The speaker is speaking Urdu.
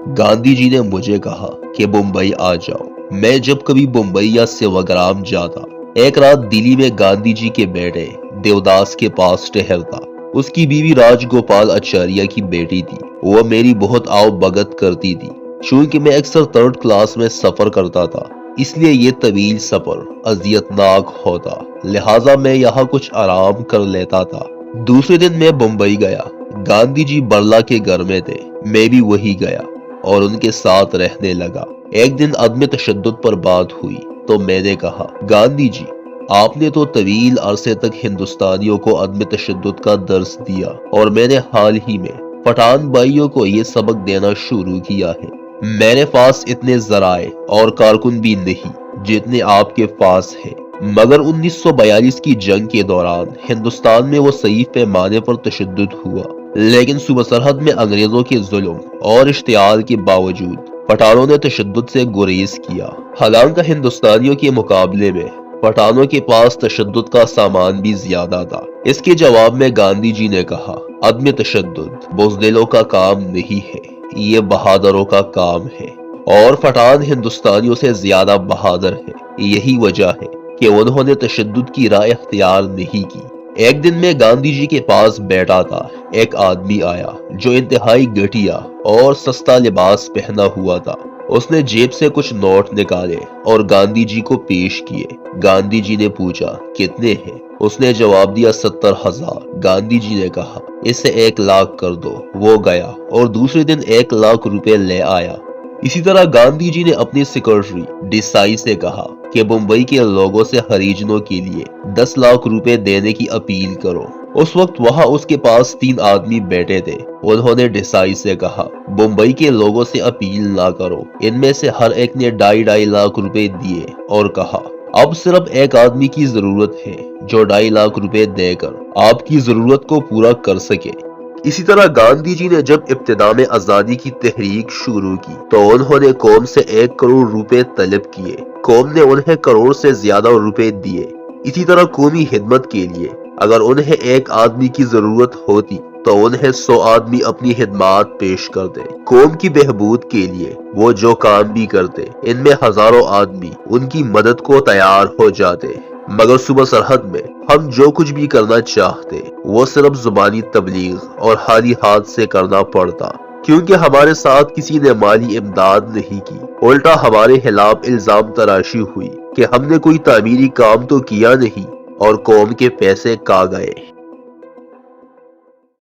گاندھی جی نے مجھے کہا کہ بمبئی آ جاؤ۔ میں جب کبھی بمبئی یا سیواگرام جاتا، ایک رات دلی میں گاندھی جی کے بیٹے دیوداس کے پاس ٹہرتا۔ اس کی بیوی راج گوپال آچاریہ کی بیٹی تھی۔ وہ میری بہت آؤ بھگت کرتی تھی۔ چونکہ میں اکثر تھرڈ کلاس میں سفر کرتا تھا، اس لیے یہ طویل سفر اذیت ناک ہوتا، لہٰذا میں یہاں کچھ آرام کر لیتا تھا۔ دوسرے دن میں بمبئی گیا۔ گاندھی جی برلا کے گھر میں تھے۔ میں بھی وہی گیا اور ان کے ساتھ رہنے لگا۔ ایک دن عدم تشدد پر بات ہوئی تو میں نے کہا، گاندھی جی، آپ نے تو طویل عرصے تک ہندوستانیوں کو عدم تشدد کا درس دیا، اور میں نے حال ہی میں پٹھان بھائیوں کو یہ سبق دینا شروع کیا ہے۔ میرے پاس اتنے ذرائع اور کارکن بھی نہیں جتنے آپ کے پاس ہے، مگر 1942 کی جنگ کے دوران ہندوستان میں وہ صحیح پیمانے پر تشدد ہوا، لیکن صوبہ سرحد میں انگریزوں کے ظلم اور اشتعال کے باوجود پٹھانوں نے تشدد سے گریز کیا۔ حالانکہ ہندوستانیوں کے مقابلے میں پٹھانوں کے پاس تشدد کا سامان بھی زیادہ تھا۔ اس کے جواب میں گاندھی جی نے کہا، عدم تشدد بزدلوں کا کام نہیں ہے، یہ بہادروں کا کام ہے، اور پٹھان ہندوستانیوں سے زیادہ بہادر ہے۔ یہی وجہ ہے کہ انہوں نے تشدد کی راہ اختیار نہیں کی۔ ایک دن میں گاندھی جی کے پاس بیٹھا تھا، ایک آدمی آیا جو انتہائی گھٹیا اور سستا لباس پہنا ہوا تھا۔ اس نے جیب سے کچھ نوٹ نکالے اور گاندھی جی کو پیش کیے۔ گاندھی جی نے پوچھا، کتنے ہیں؟ اس نے جواب دیا، 70,000۔ گاندھی جی نے کہا، اسے 1 لاکھ کر دو۔ وہ گیا اور دوسرے دن 1 لاکھ روپے لے آیا۔ اسی طرح گاندھی جی نے اپنی سیکرٹری ڈیسائی سے کہا کہ بمبئی کے لوگوں سے ہریجنوں کے لیے 10 لاکھ روپے دینے کی اپیل کرو۔ اس وقت وہاں اس کے پاس 3 آدمی بیٹھے تھے۔ انہوں نے ڈیسائی سے کہا، بمبئی کے لوگوں سے اپیل نہ کرو۔ ان میں سے ہر ایک نے 2.5 لاکھ روپے دیے اور کہا، اب صرف ایک آدمی کی ضرورت ہے جو 2.5 لاکھ روپے دے کر آپ کی ضرورت کو پورا کر سکے۔ اسی طرح گاندھی جی نے جب ابتدا میں آزادی کی تحریک شروع کی تو انہوں نے قوم سے 1 کروڑ روپے طلب کیے۔ قوم نے انہیں کروڑ سے زیادہ روپے دیے۔ اسی طرح قومی خدمت کے لیے اگر انہیں 1 آدمی کی ضرورت ہوتی تو انہیں 100 آدمی اپنی خدمات پیش کرتے۔ قوم کی بہبود کے لیے وہ جو کام بھی کرتے، ان میں ہزاروں آدمی ان کی مدد کو تیار ہو جاتے۔ مگر صوبہ سرحد میں ہم جو کچھ بھی کرنا چاہتے وہ صرف زبانی تبلیغ اور حالی ہاتھ سے کرنا پڑتا، کیونکہ ہمارے ساتھ کسی نے مالی امداد نہیں کی۔ الٹا ہمارے خلاف الزام تراشی ہوئی کہ ہم نے کوئی تعمیری کام تو کیا نہیں اور قوم کے پیسے کہاں گئے۔